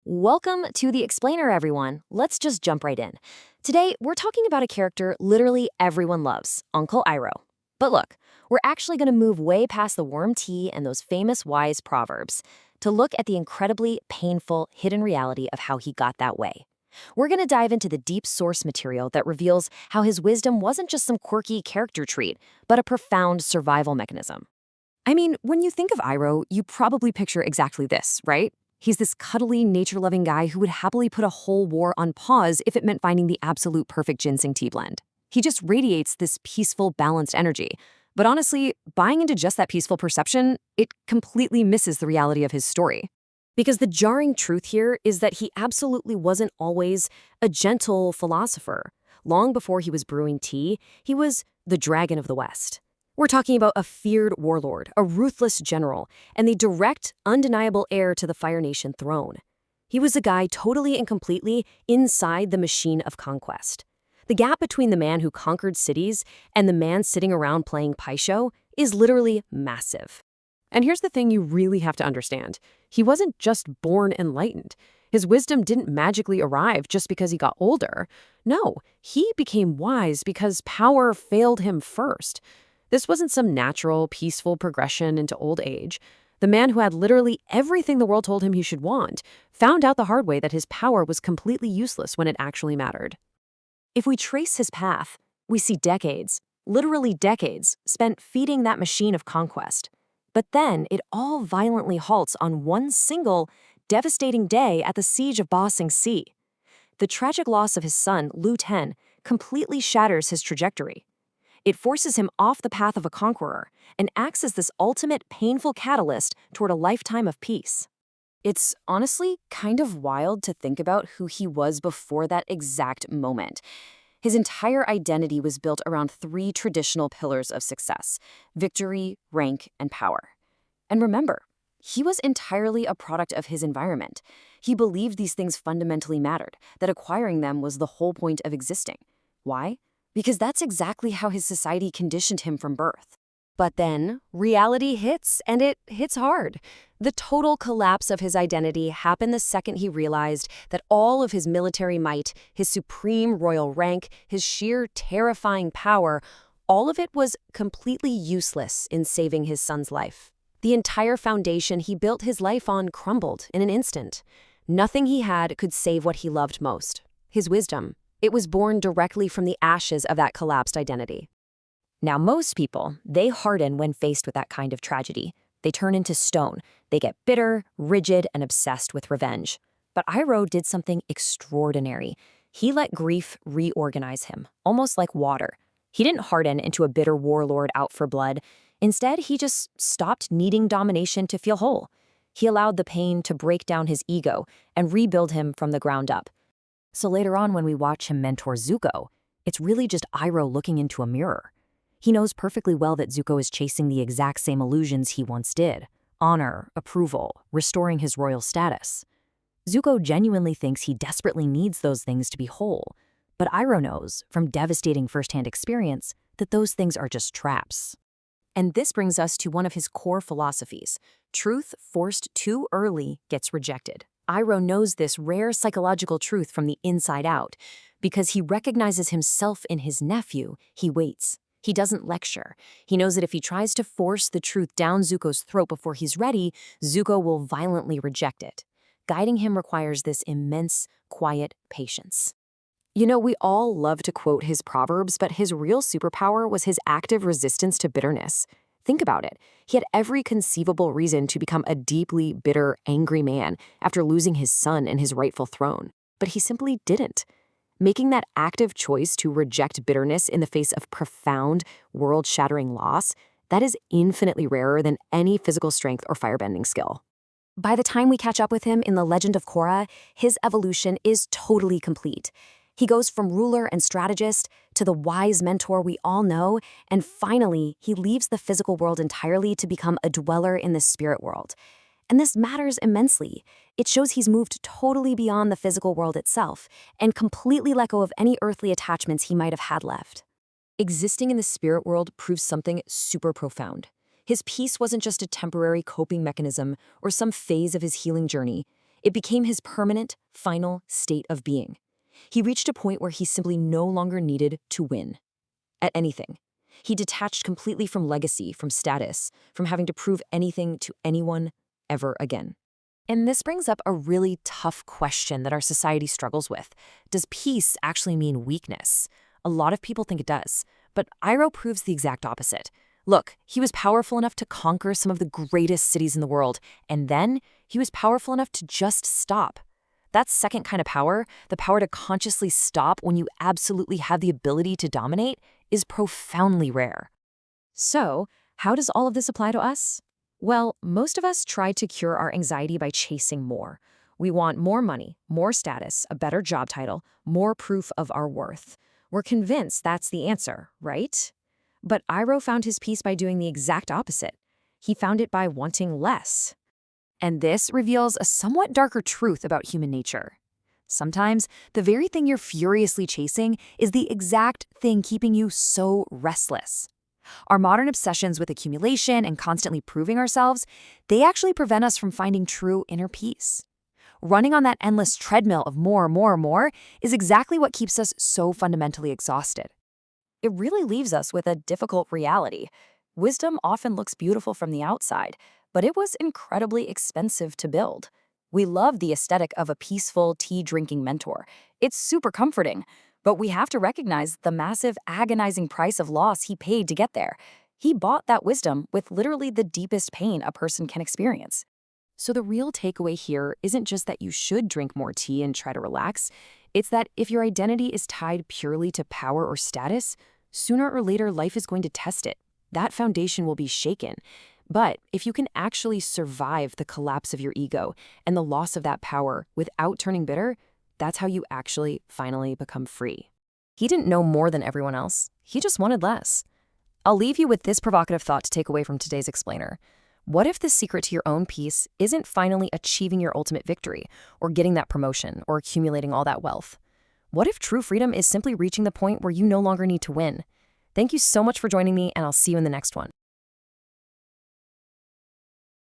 Welcome to The Explainer, everyone. Let's just jump right in. Today, we're talking about a character literally everyone loves, Uncle Iroh. But look, we're actually going to move way past the warm tea and those famous wise proverbs to look at the incredibly painful hidden reality of how he got that way. We're going to dive into the deep source material that reveals how his wisdom wasn't just some quirky character trait, but a profound survival mechanism. I mean, when you think of Iroh, you probably picture exactly this, right? He's this cuddly, nature-loving guy who would happily put a whole war on pause if it meant finding the absolute perfect ginseng tea blend. He just radiates this peaceful, balanced energy. But honestly, buying into just that peaceful perception, it completely misses the reality of his story. Because the jarring truth here is that he absolutely wasn't always a gentle philosopher. Long before he was brewing tea, he was the dragon of the West. We're talking about a feared warlord, a ruthless general, and the direct, undeniable heir to the Fire Nation throne. He was a guy totally and completely inside the machine of conquest. The gap between the man who conquered cities and the man sitting around playing Paisho is literally massive. And here's the thing you really have to understand. He wasn't just born enlightened. His wisdom didn't magically arrive just because he got older. No, he became wise because power failed him first. This wasn't some natural, peaceful progression into old age. The man who had literally everything the world told him he should want found out the hard way that his power was completely useless when it actually mattered. If we trace his path, we see decades, literally decades, spent feeding that machine of conquest. But then it all violently halts on one single, devastating day at the siege of Ba Sing Se. The tragic loss of his son, Lu Ten, completely shatters his trajectory. It forces him off the path of a conqueror and acts as this ultimate painful catalyst toward a lifetime of peace. It's honestly kind of wild to think about who he was before that exact moment. His entire identity was built around three traditional pillars of success: victory, rank, and power. And remember, he was entirely a product of his environment. He believed these things fundamentally mattered, that acquiring them was the whole point of existing. Why? Because that's exactly how his society conditioned him from birth. But then, reality hits, and it hits hard. The total collapse of his identity happened the second he realized that all of his military might, his supreme royal rank, his sheer terrifying power, all of it was completely useless in saving his son's life. The entire foundation he built his life on crumbled in an instant. Nothing he had could save what he loved most: his wisdom. It was born directly from the ashes of that collapsed identity. Now, most people, they harden when faced with that kind of tragedy. They turn into stone. They get bitter, rigid, and obsessed with revenge. But Iroh did something extraordinary. He let grief reorganize him, almost like water. He didn't harden into a bitter warlord out for blood. Instead, he just stopped needing domination to feel whole. He allowed the pain to break down his ego and rebuild him from the ground up. So later on, when we watch him mentor Zuko, it's really just Iroh looking into a mirror. He knows perfectly well that Zuko is chasing the exact same illusions he once did: honor, approval, restoring his royal status. Zuko genuinely thinks he desperately needs those things to be whole, but Iroh knows, from devastating firsthand experience, that those things are just traps. And this brings us to one of his core philosophies: truth forced too early gets rejected. Iroh knows this rare psychological truth from the inside out. Because he recognizes himself in his nephew, he waits. He doesn't lecture. He knows that if he tries to force the truth down Zuko's throat before he's ready, Zuko will violently reject it. Guiding him requires this immense, quiet patience. You know, we all love to quote his proverbs, but his real superpower was his active resistance to bitterness. Think about it. He had every conceivable reason to become a deeply bitter, angry man after losing his son and his rightful throne. But he simply didn't. Making that active choice to reject bitterness in the face of profound, world-shattering loss, that is infinitely rarer than any physical strength or firebending skill. By the time we catch up with him in The Legend of Korra, his evolution is totally complete. He goes from ruler and strategist to the wise mentor we all know, and finally, he leaves the physical world entirely to become a dweller in the spirit world. And this matters immensely. It shows he's moved totally beyond the physical world itself and completely let go of any earthly attachments he might have had left. Existing in the spirit world proves something super profound. His peace wasn't just a temporary coping mechanism or some phase of his healing journey. It became his permanent, final state of being. He reached a point where he simply no longer needed to win at anything. He detached completely from legacy, from status, from having to prove anything to anyone ever again. And this brings up a really tough question that our society struggles with. Does peace actually mean weakness? A lot of people think it does, but IROH proves the exact opposite. Look, he was powerful enough to conquer some of the greatest cities in the world, and then he was powerful enough to just stop. That second kind of power, the power to consciously stop when you absolutely have the ability to dominate, is profoundly rare. So, how does all of this apply to us? Well, most of us try to cure our anxiety by chasing more. We want more money, more status, a better job title, more proof of our worth. We're convinced that's the answer, right? But IROH found his peace by doing the exact opposite. He found it by wanting less. And this reveals a somewhat darker truth about human nature. Sometimes, the very thing you're furiously chasing is the exact thing keeping you so restless. Our modern obsessions with accumulation and constantly proving ourselves, they actually prevent us from finding true inner peace. Running on that endless treadmill of more is exactly what keeps us so fundamentally exhausted. It really leaves us with a difficult reality. Wisdom often looks beautiful from the outside, but it was incredibly expensive to build. We love the aesthetic of a peaceful, tea-drinking mentor. It's super comforting, but we have to recognize the massive, agonizing price of loss he paid to get there. He bought that wisdom with literally the deepest pain a person can experience. So the real takeaway here isn't just that you should drink more tea and try to relax. It's that if your identity is tied purely to power or status, sooner or later life is going to test it. That foundation will be shaken. But if you can actually survive the collapse of your ego and the loss of that power without turning bitter, that's how you actually finally become free. He didn't know more than everyone else. He just wanted less. I'll leave you with this provocative thought to take away from today's explainer. What if the secret to your own peace isn't finally achieving your ultimate victory, or getting that promotion, or accumulating all that wealth? What if true freedom is simply reaching the point where you no longer need to win? Thank you so much for joining me, and I'll see you in the next one.